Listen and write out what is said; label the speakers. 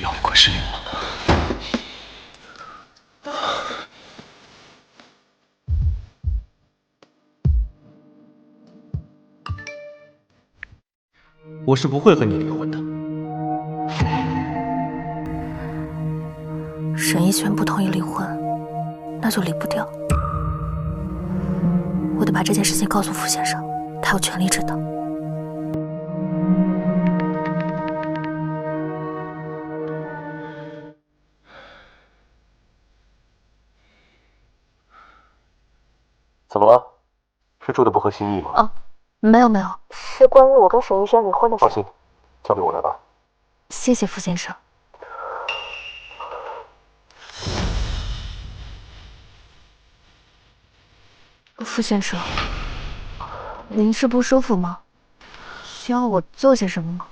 Speaker 1: 药力快失灵了。我是不会和你离婚的。
Speaker 2: 沈一璇不同意离婚，那就离不掉。我得把这件事情告诉傅先生，他有权利知道。
Speaker 3: 怎么了？是住的不合心意吗？
Speaker 2: 哦，没有，是关于我跟沈一璇离婚的事。
Speaker 3: 放心，交给我来吧。
Speaker 2: 谢谢傅先生。傅先生，您是不舒服吗？需要我做些什么吗？